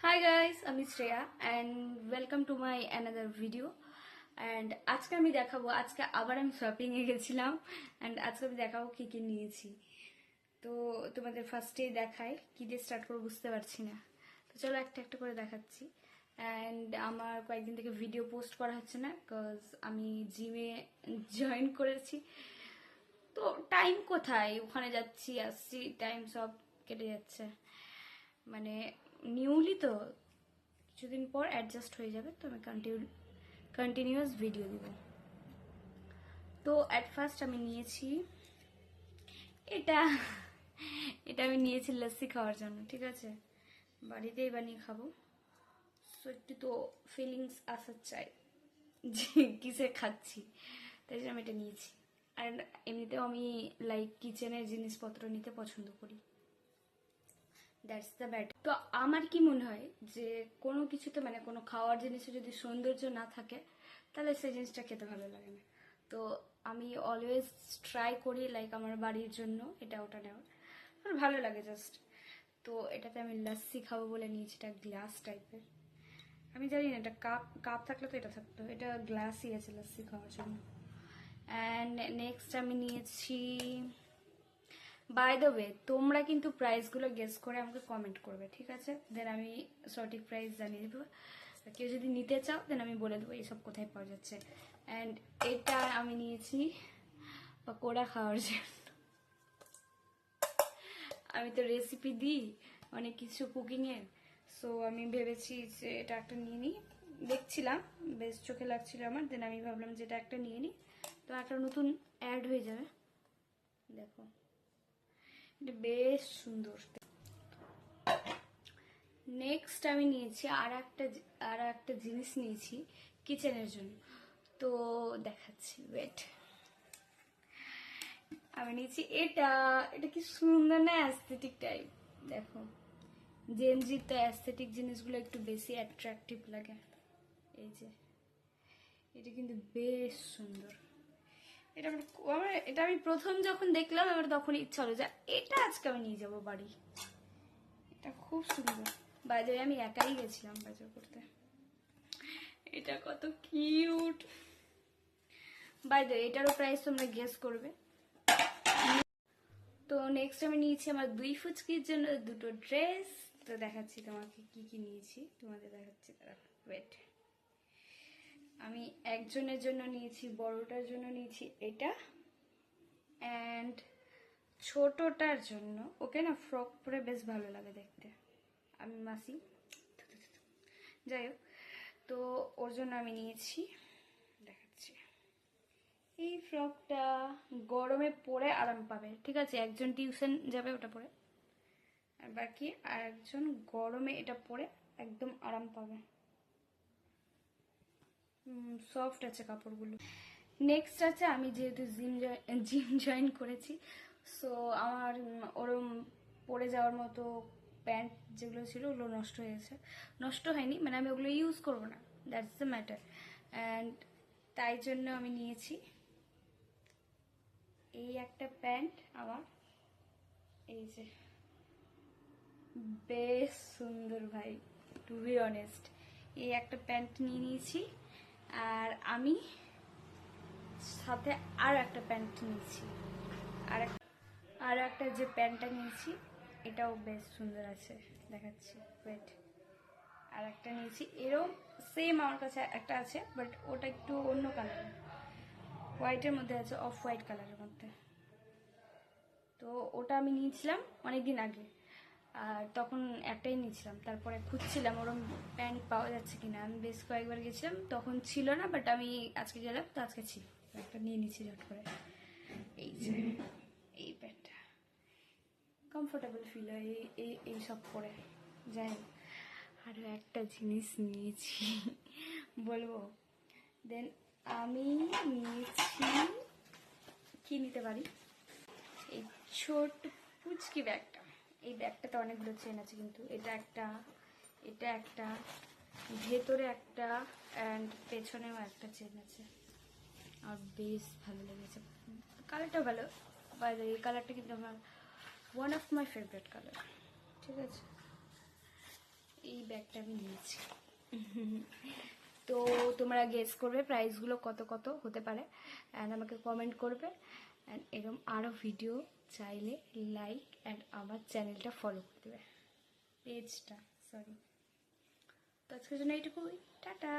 Hi guys, আমি Shreya and welcome to my another video. And আজকে আমি দেখাবো, আজকে আবার আমি শপিংয়ে গেছিলাম অ্যান্ড আজকে আমি দেখাবো কী কী নিয়েছি। তো তোমাদের ফার্স্টেই দেখাই, কী দিয়ে স্টার্ট করবো বুঝতে পারছি না। তো চলো একটা একটা করে দেখাচ্ছি। অ্যান্ড আমার কয়েকদিন থেকে ভিডিও পোস্ট করা হচ্ছে না বিকজ আমি জিমে জয়েন করেছি। তো টাইম কোথায়, ওখানে যাচ্ছি আসছি, টাইম সব কেটে যাচ্ছে। মানে নিউলি তো কিছুদিন পর অ্যাডজাস্ট হয়ে যাবে, তো আমি কন্টিনিউয়াস ভিডিও দিব। তো অ্যাট ফার্স্ট আমি নিয়েছি এটা এটা আমি নিয়েছি লস্যি খাওয়ার জন্য, ঠিক আছে, বাড়িতেই বানিয়ে খাবো। সো একটু তো ফিলিংস আসার চাই যে কিসে খাচ্ছি, তাই জন্য আমি এটা নিয়েছি। আর এমনিতেও আমি লাইক কিচেনের জিনিসপত্র নিতে পছন্দ করি, দ্যাটস দ্য ব্যাটার। তো আমার কি মনে হয় যে কোনো কিছুতে মানে কোনো খাওয়ার জিনিসে যদি সৌন্দর্য না থাকে তাহলে সেই জিনিসটা খেতে ভালো লাগে না। তো আমি অলওয়েজ ট্রাই করি লাইক আমার বাড়ির জন্য এটা ওটা নেওয়ার, আমার ভালো লাগে জাস্ট। তো এটাতে আমি লস্যি খাবো বলে নিয়েছি, এটা গ্লাস টাইপের। আমি জানি না এটা কাপ কাপ থাকলে তো এটা থাকতো, এটা গ্লাসই আছে লস্যি খাওয়ার জন্য। অ্যান্ড নেক্সট আমি নিয়েছি, বাই দ্য ওয়ে তোমরা কিন্তু প্রাইসগুলো গেস করে আমাকে কমেন্ট করবে, ঠিক আছে? দেন আমি সঠিক প্রাইস জানিয়ে দেবো। কেউ যদি নিতে চাও দেন আমি বলে দেবো এইসব কোথায় পাওয়া যাচ্ছে। অ্যান্ড এটা আমি নিয়েছি পকোড়া খাওয়ার জন্য। আমি তো রেসিপি দিই অনেক কিছু কুকিংয়ের, সো আমি ভেবেছি যে এটা একটা নিয়ে নিই। দেখছিলাম বেশ চোখে লাগছিল আমার, দেন আমি ভাবলাম যে এটা একটা নিয়ে নিই, তো একটা নতুন অ্যাড হয়ে যাবে। দেখো এটা বেশ সুন্দর। নেক্সট আমি নিয়েছি আর একটা জিনিস নিয়েছি কিচেনের জন্য, তো দেখাচ্ছি, ওয়েট। আমি নিয়েছি এটা এটা কি সুন্দর না, অ্যাস্থেটিক টাইপ। দেখো জেনজির তো অ্যাস্থেটিক জিনিসগুলো একটু বেশি অ্যাট্রাকটিভ লাগে। এই যে এটা কিন্তু বেশ সুন্দর। এটা আমি প্রথম যখন দেখলাম আমার তখন ইচ্ছা হলো যে এটা আজকে আমি নিয়ে যাবো বাড়ি। এটা খুব সুন্দর। বাইরে আমি একাই গেছিলাম বাজার করতে। এটা কত কিউট। বাইরে এটারও প্রাইস তোমরা গেস করবে। তো নেক্সট আমি নিয়েছি আমার দুই ফুচকির জন্য দুটো ড্রেস। তো দেখাচ্ছি তোমাকে কি কি নিয়েছি, তোমাদের দেখাচ্ছি। ওয়েট, আমি একজনের জন্য নিয়েছি, বড়টার জন্য নিয়েছি এটা, অ্যান্ড ছোটটার জন্য ওকে না ফ্রক পরে বেশ ভালো লাগে দেখতে, আমি মাসি, যাই হোক। তো ওর জন্য আমি নিয়েছি, দেখাচ্ছি। এই ফ্রকটা গরমে পরে আরাম পাবে, ঠিক আছে? একজন টিউশন যাবে ওটা পরে, আর বাকি আর একজন গরমে এটা পরে একদম আরাম পাবে। সফট আছে কাপড়গুলো। নেক্সট আছে, আমি যেহেতু জিম জয়েন করেছি, সো আমার ওরম পরে যাওয়ার মতো প্যান্ট যেগুলো ছিল ওগুলো নষ্ট হয়ে গেছে। নষ্ট হয়নি, মানে আমি ওগুলো ইউজ করবো না, দ্যাটস দ্য ম্যাটার। অ্যান্ড তাই জন্য আমি নিয়েছি এই একটা প্যান্ট আমার, এই যে বেশ সুন্দর ভাই, টু বি অনেস্ট। এই একটা প্যান্ট নিয়ে নিয়েছি, আর আমি সাথে আর একটা প্যান্ট নিয়েছি, আর একটা যে প্যান্টটা নিয়েছি এটাও বেশ সুন্দর আছে, দেখাচ্ছি, ওয়েট। আর একটা নিয়েছি এরকম সেম আমার কাছে একটা আছে, বাট ওটা একটু অন্য কালার, হোয়াইটের মধ্যে আছে, অফ হোয়াইট কালারের মধ্যে। তো ওটা আমি নিয়েছিলাম অনেকদিন আগে, আর তখন একটাই নিয়েছিলাম, তারপরে খুঁজছিলাম ওরম প্যান্ট পাওয়া যাচ্ছে কিনা। আমি বেশ কয়েকবার গেছিলাম, তখন ছিল না, বাট আমি আজকে গেলাম তো আজকে ছিল, একটা নিয়ে নিচ্ছি ঝট করে। এই যে এই প্যান্টটা কমফোর্টেবল ফিল হয় এই সব পরে। যাই হোক, আরও একটা জিনিস নিয়েছি বলবো। দেন আমি নিয়েছি, কি নিতে পারি, এই ছোট পুচকি ব্যাগটা। এই ব্যাগটাতে অনেকগুলো চেন আছে, কিন্তু এটা একটা ভেতরে একটা, অ্যান্ড পেছনেও একটা চেন আছে। আর বেশ ভালো লেগেছে, কালারটাও ভালো। বাইরে এই কালারটা কিন্তু আমার one of my favourite colour, ঠিক আছে? এই ব্যাগটা আমি নিয়েছি। তো তোমরা গেস করবে প্রাইসগুলো কত কত হতে পারে অ্যান্ড আমাকে কমেন্ট করবে। অ্যান্ড এরকম আরও ভিডিও চাইলে লাইক অ্যান্ড আমার চ্যানেলটা ফলো করে দেবে, পেজটা সরি। তো আজকের জন্য এইটুকুই, টাটা।